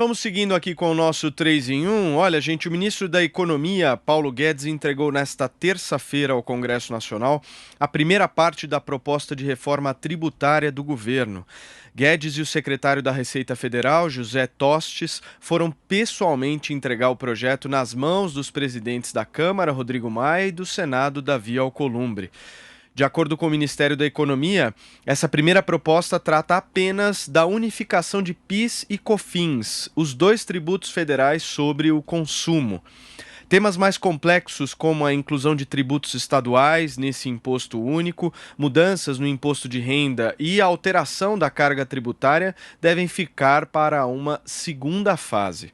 Vamos seguindo aqui com o nosso 3 em 1. Olha, gente, o ministro da Economia, Paulo Guedes, entregou nesta terça-feira ao Congresso Nacional a primeira parte da proposta de reforma tributária do governo. Guedes e o secretário da Receita Federal, José Tostes, foram pessoalmente entregar o projeto nas mãos dos presidentes da Câmara, Rodrigo Maia, e do Senado, Davi Alcolumbre. De acordo com o Ministério da Economia, essa primeira proposta trata apenas da unificação de PIS e COFINS, os dois tributos federais sobre o consumo. Temas mais complexos, como a inclusão de tributos estaduais nesse imposto único, mudanças no imposto de renda e a alteração da carga tributária, devem ficar para uma segunda fase.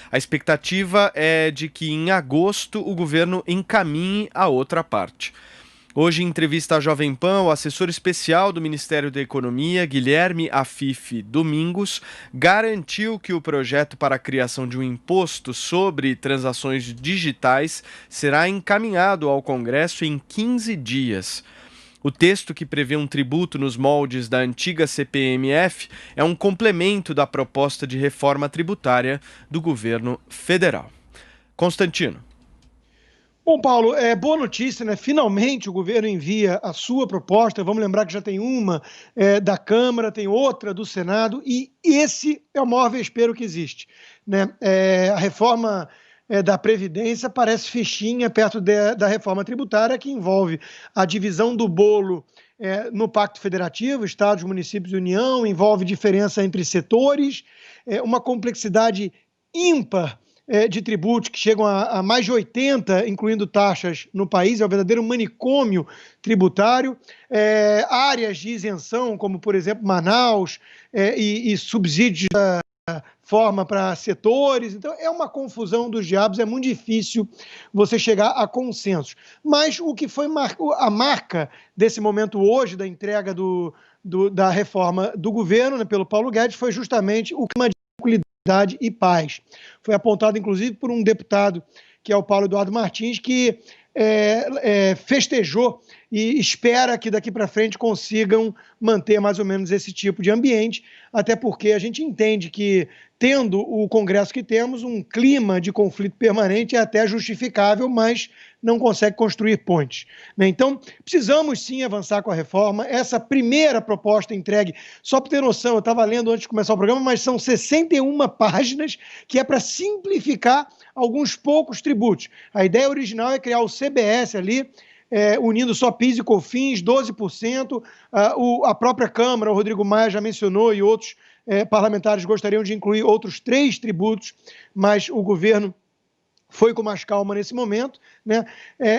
A expectativa é de que em agosto o governo encaminhe a outra parte. Hoje, em entrevista à Jovem Pan, o assessor especial do Ministério da Economia, Guilherme Afife Domingos, garantiu que o projeto para a criação de um imposto sobre transações digitais será encaminhado ao Congresso em 15 dias. O texto, que prevê um tributo nos moldes da antiga CPMF, é um complemento da proposta de reforma tributária do governo federal. Constantino. Bom, Paulo, boa notícia, né? Finalmente o governo envia a sua proposta. Vamos lembrar que já tem uma da Câmara, tem outra do Senado, e esse é o maior vespeiro que existe, né? A reforma da Previdência parece fichinha perto da reforma tributária, que envolve a divisão do bolo no Pacto Federativo, Estados, Municípios e União, envolve diferença entre setores, uma complexidade ímpar de tributos que chegam a mais de 80, incluindo taxas no país, é um verdadeiro manicômio tributário, áreas de isenção, como, por exemplo, Manaus, e subsídios da forma para setores. Então, é uma confusão dos diabos, é muito difícil você chegar a consensos. Mas o que foi a marca desse momento hoje, da entrega da reforma do governo, né, pelo Paulo Guedes, foi justamente o clima de tranquilidade e paz. Foi apontado, inclusive, por um deputado, que é o Paulo Eduardo Martins, que festejou e espera que daqui para frente consigam manter mais ou menos esse tipo de ambiente, até porque a gente entende que, tendo o Congresso que temos, um clima de conflito permanente é até justificável, mas não consegue construir pontes, né? Então, precisamos sim avançar com a reforma. Essa primeira proposta entregue, só para ter noção, eu estava lendo antes de começar o programa, mas são 61 páginas, que é para simplificar alguns poucos tributos. A ideia original é criar o CBS ali, unindo só PIS e COFINS, 12%. A própria Câmara, o Rodrigo Maia já mencionou, e outros parlamentares gostariam de incluir outros 3 tributos, mas o governo foi com mais calma nesse momento, né?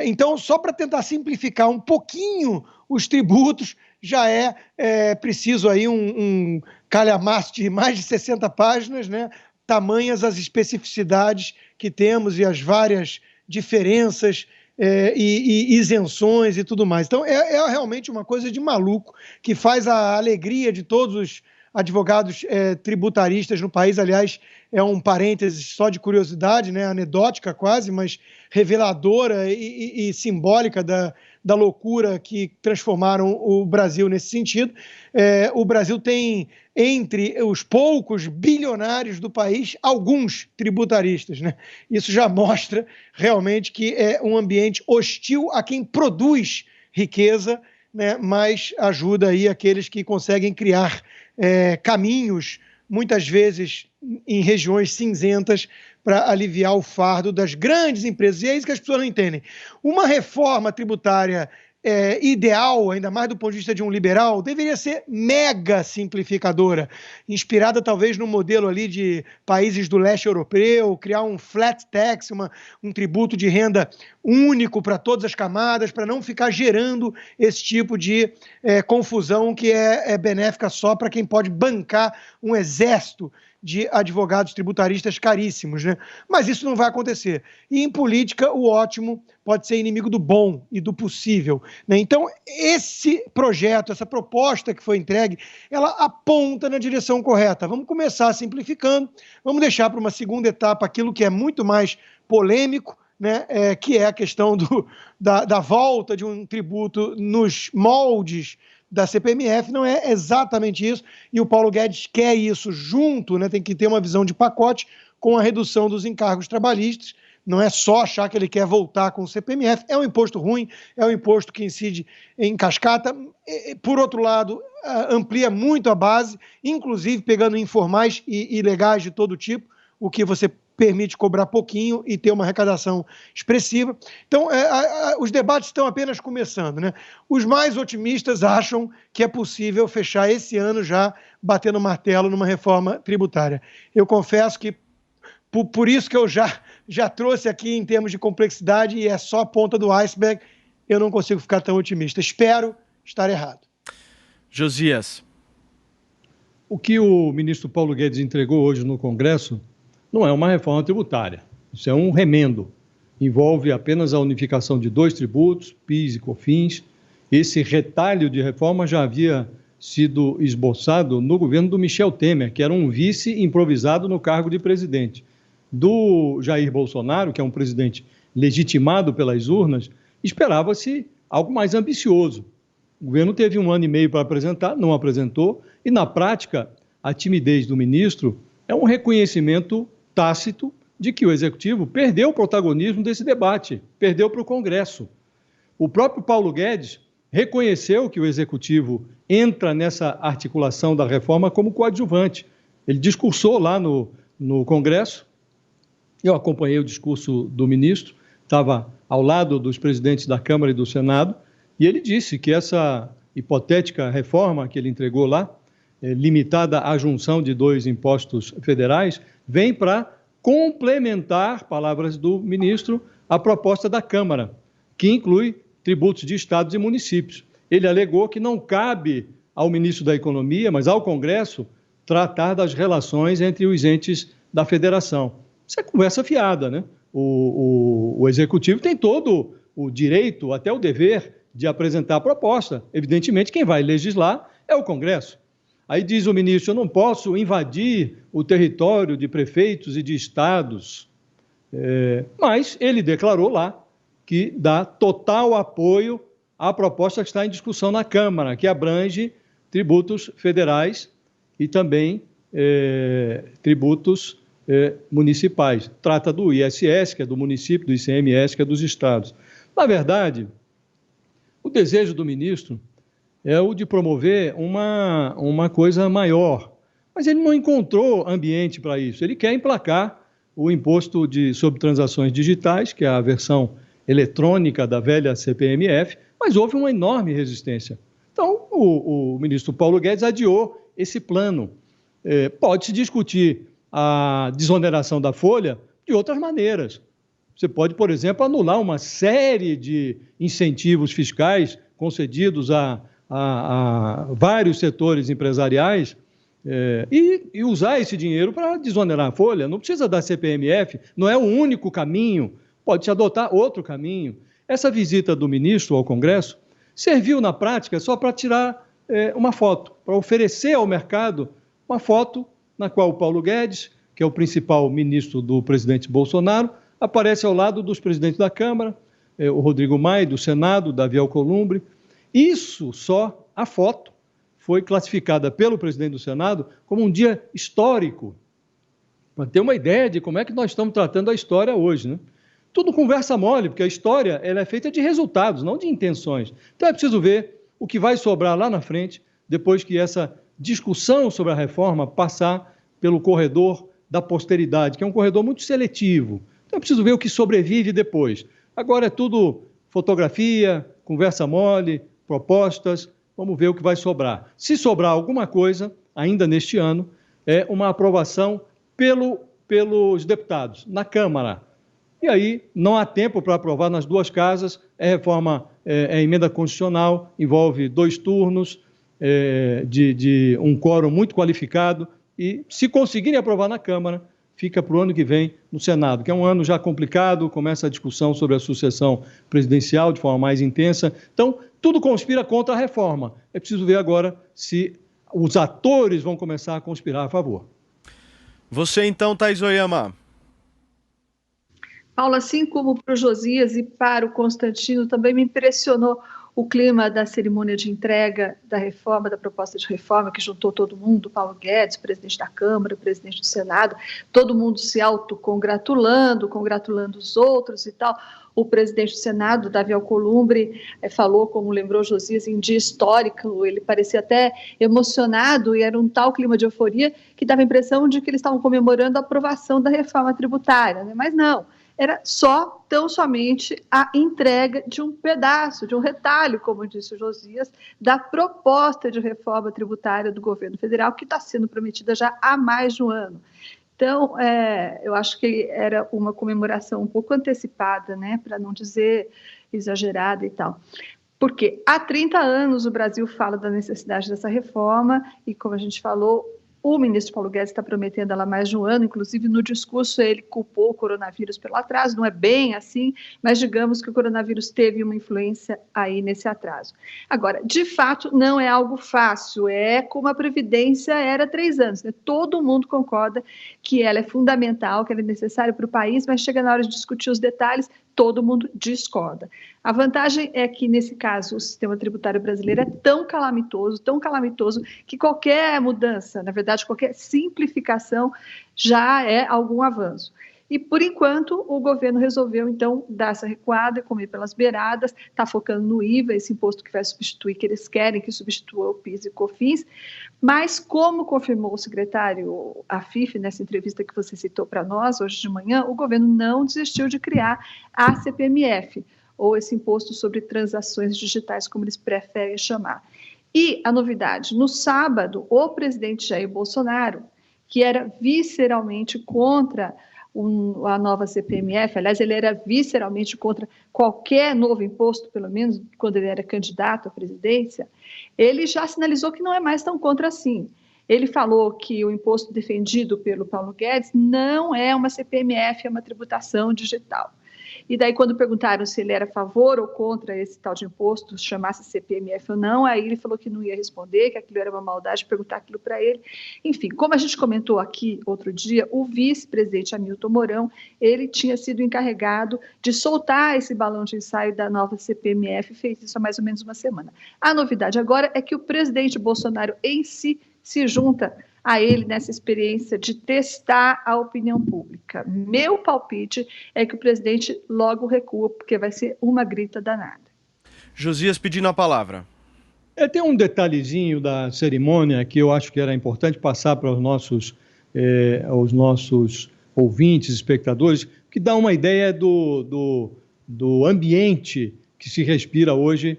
Então, só para tentar simplificar um pouquinho os tributos, já é preciso aí um calhamaço de mais de 60 páginas, né? Tamanhas as especificidades que temos e as várias diferenças e isenções e tudo mais. Então, é realmente uma coisa de maluco, que faz a alegria de todos os advogados tributaristas no país. Aliás, é um parêntese só de curiosidade, né, anedótica quase, mas reveladora e simbólica da loucura que transformaram o Brasil nesse sentido. O Brasil tem, entre os poucos bilionários do país, alguns tributaristas, né? Isso já mostra realmente que é um ambiente hostil a quem produz riqueza, né, mas ajuda aí aqueles que conseguem criar caminhos, muitas vezes em regiões cinzentas, para aliviar o fardo das grandes empresas. E é isso que as pessoas não entendem. Uma reforma tributária ideal, ainda mais do ponto de vista de um liberal, deveria ser mega simplificadora, inspirada talvez no modelo ali de países do leste europeu, criar um flat tax, um tributo de renda único para todas as camadas, para não ficar gerando esse tipo de confusão que é benéfica só para quem pode bancar um exército de advogados tributaristas caríssimos, né? Mas isso não vai acontecer. E em política, o ótimo pode ser inimigo do bom e do possível, né? Então, esse projeto, essa proposta que foi entregue, ela aponta na direção correta. Vamos começar simplificando, vamos deixar para uma segunda etapa aquilo que é muito mais polêmico, né, que é a questão da volta de um tributo nos moldes da CPMF, não é exatamente isso, e o Paulo Guedes quer isso junto, né, tem que ter uma visão de pacote com a redução dos encargos trabalhistas. Não é só achar que ele quer voltar com o CPMF, é um imposto ruim, é um imposto que incide em cascata. Por outro lado, amplia muito a base, inclusive pegando informais e ilegais de todo tipo, o que você permite cobrar pouquinho e ter uma arrecadação expressiva. Então, os debates estão apenas começando, né? Os mais otimistas acham que é possível fechar esse ano já batendo martelo numa reforma tributária. Eu confesso que por isso que eu já trouxe aqui em termos de complexidade e é só a ponta do iceberg, eu não consigo ficar tão otimista. Espero estar errado. Josias. O que o ministro Paulo Guedes entregou hoje no Congresso não é uma reforma tributária. Isso é um remendo. Envolve apenas a unificação de 2 tributos, PIS e COFINS. Esse retalho de reforma já havia sido esboçado no governo do Michel Temer, que era um vice improvisado no cargo de presidente. Do Jair Bolsonaro, que é um presidente legitimado pelas urnas, esperava-se algo mais ambicioso. O governo teve 1 ano e meio para apresentar, não apresentou, e na prática, a timidez do ministro é um reconhecimento tácito de que o Executivo perdeu o protagonismo desse debate, perdeu para o Congresso. O próprio Paulo Guedes reconheceu que o Executivo entra nessa articulação da reforma como coadjuvante. Ele discursou lá no Congresso. Eu acompanhei o discurso do ministro, estava ao lado dos presidentes da Câmara e do Senado, e ele disse que essa hipotética reforma que ele entregou lá, limitada à junção de 2 impostos federais, vem para complementar, palavras do ministro, a proposta da Câmara, que inclui tributos de estados e municípios. Ele alegou que não cabe ao ministro da Economia, mas ao Congresso, tratar das relações entre os entes da federação. Isso é conversa fiada, né? O Executivo tem todo o direito, até o dever, de apresentar a proposta. Evidentemente, quem vai legislar é o Congresso. Aí diz o ministro, eu não posso invadir o território de prefeitos e de estados. Mas ele declarou lá que dá total apoio à proposta que está em discussão na Câmara, que abrange tributos federais e também tributos municipais. Trata do ISS, que é do município, do ICMS, que é dos estados. Na verdade, o desejo do ministro é o de promover uma coisa maior, mas ele não encontrou ambiente para isso. Ele quer emplacar o imposto sobre transações digitais, que é a versão eletrônica da velha CPMF, mas houve uma enorme resistência. Então, o ministro Paulo Guedes adiou esse plano. Pode-se discutir a desoneração da folha de outras maneiras. Você pode, por exemplo, anular uma série de incentivos fiscais concedidos a vários setores empresariais e usar esse dinheiro para desonerar a folha. Não precisa da CPMF, não é o único caminho, pode-se adotar outro caminho. Essa visita do ministro ao Congresso serviu, na prática, só para tirar uma foto, para oferecer ao mercado uma foto na qual o Paulo Guedes, que é o principal ministro do presidente Bolsonaro, aparece ao lado dos presidentes da Câmara, o Rodrigo Maia, do Senado, Davi Alcolumbre. Isso só, a foto, foi classificada pelo presidente do Senado como um dia histórico, para ter uma ideia de como é que nós estamos tratando a história hoje, né? Tudo conversa mole, porque a história ela é feita de resultados, não de intenções. Então é preciso ver o que vai sobrar lá na frente, depois que essa discussão sobre a reforma passar pelo corredor da posteridade, que é um corredor muito seletivo. Então é preciso ver o que sobrevive depois. Agora é tudo fotografia, conversa mole, propostas, vamos ver o que vai sobrar. Se sobrar alguma coisa, ainda neste ano, é uma aprovação pelos deputados, na Câmara. E aí não há tempo para aprovar nas 2 casas, reforma, emenda constitucional, envolve 2 turnos, de um quórum muito qualificado, e se conseguirem aprovar na Câmara, fica para o ano que vem no Senado, que é um ano já complicado, começa a discussão sobre a sucessão presidencial de forma mais intensa. Então, tudo conspira contra a reforma. É preciso ver agora se os atores vão começar a conspirar a favor. Você então, Thaís Oyama. Paulo, assim como para o Josias e para o Constantino, também me impressionou o clima da cerimônia de entrega da reforma, da proposta de reforma, que juntou todo mundo, Paulo Guedes, presidente da Câmara, presidente do Senado, todo mundo se autocongratulando, congratulando os outros e tal. O presidente do Senado, Davi Alcolumbre, falou, como lembrou Josias, em dia histórico, ele parecia até emocionado e era um tal clima de euforia que dava a impressão de que eles estavam comemorando a aprovação da reforma tributária, né? Mas não, era só, tão somente, a entrega de um pedaço, de um retalho, como disse o Josias, da proposta de reforma tributária do governo federal, que está sendo prometida já há mais de um ano. Então, eu acho que era uma comemoração um pouco antecipada, né, para não dizer exagerada e tal. Porque há 30 anos o Brasil fala da necessidade dessa reforma e, como a gente falou, o ministro Paulo Guedes está prometendo ela há mais de um ano, inclusive no discurso ele culpou o coronavírus pelo atraso, não é bem assim, mas digamos que o coronavírus teve uma influência aí nesse atraso. Agora, de fato, não é algo fácil, é como a Previdência era há 3 anos, né? Todo mundo concorda que ela é fundamental, que ela é necessária para o país, mas chega na hora de discutir os detalhes, todo mundo discorda. A vantagem é que, nesse caso, o sistema tributário brasileiro é tão calamitoso, que qualquer mudança, na verdade, qualquer simplificação já é algum avanço. E, por enquanto, o governo resolveu, então, dar essa recuada, comer pelas beiradas, está focando no IVA, esse imposto que vai substituir, que eles querem que substitua o PIS e COFINS, mas, como confirmou o secretário Afif, nessa entrevista que você citou para nós, hoje de manhã, o governo não desistiu de criar a CPMF, ou esse imposto sobre transações digitais, como eles preferem chamar. E a novidade, no sábado, o presidente Jair Bolsonaro, que era visceralmente contra a nova CPMF, aliás, ele era visceralmente contra qualquer novo imposto, pelo menos quando ele era candidato à presidência, ele já sinalizou que não é mais tão contra assim. Ele falou que o imposto defendido pelo Paulo Guedes não é uma CPMF, é uma tributação digital. E daí, quando perguntaram se ele era a favor ou contra esse tal de imposto, chamasse CPMF ou não, aí ele falou que não ia responder, que aquilo era uma maldade, perguntar aquilo para ele. Enfim, como a gente comentou aqui outro dia, o vice-presidente Hamilton Mourão, ele tinha sido encarregado de soltar esse balão de ensaio da nova CPMF, fez isso há mais ou menos uma semana. A novidade agora é que o presidente Bolsonaro em si se junta a ele nessa experiência de testar a opinião pública. Meu palpite é que o presidente logo recua, porque vai ser uma grita danada. Josias pedindo a palavra. Tem um detalhezinho da cerimônia que eu acho que era importante passar para os nossos ouvintes, espectadores, que dá uma ideia do ambiente que se respira hoje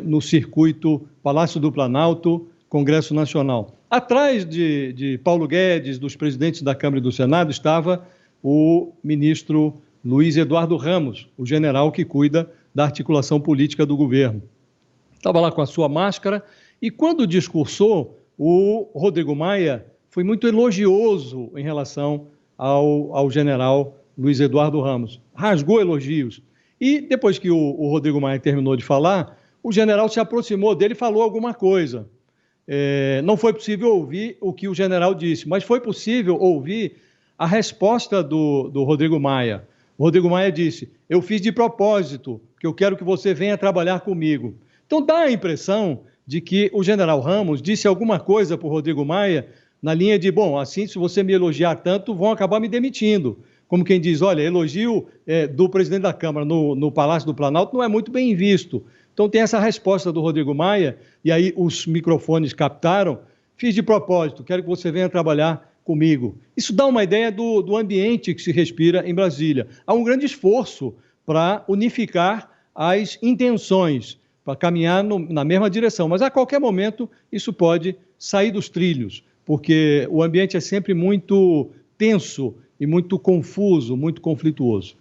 no circuito Palácio do Planalto, Congresso Nacional. Atrás de Paulo Guedes, dos presidentes da Câmara e do Senado, estava o ministro Luiz Eduardo Ramos, o general que cuida da articulação política do governo. Estava lá com a sua máscara e, quando discursou, o Rodrigo Maia foi muito elogioso em relação ao general Luiz Eduardo Ramos. Rasgou elogios. E, depois que o Rodrigo Maia terminou de falar, o general se aproximou dele e falou alguma coisa. Não foi possível ouvir o que o general disse, mas foi possível ouvir a resposta do Rodrigo Maia. O Rodrigo Maia disse: eu fiz de propósito, que eu quero que você venha trabalhar comigo. Então dá a impressão de que o general Ramos disse alguma coisa para o Rodrigo Maia na linha de, bom, assim, se você me elogiar tanto, vão acabar me demitindo. Como quem diz, olha, elogio do presidente da Câmara no Palácio do Planalto não é muito bem visto. Então tem essa resposta do Rodrigo Maia, e aí os microfones captaram: fiz de propósito, quero que você venha trabalhar comigo. Isso dá uma ideia do ambiente que se respira em Brasília. Há um grande esforço para unificar as intenções, para caminhar na mesma direção, mas a qualquer momento isso pode sair dos trilhos, porque o ambiente é sempre muito tenso e muito confuso, muito conflituoso.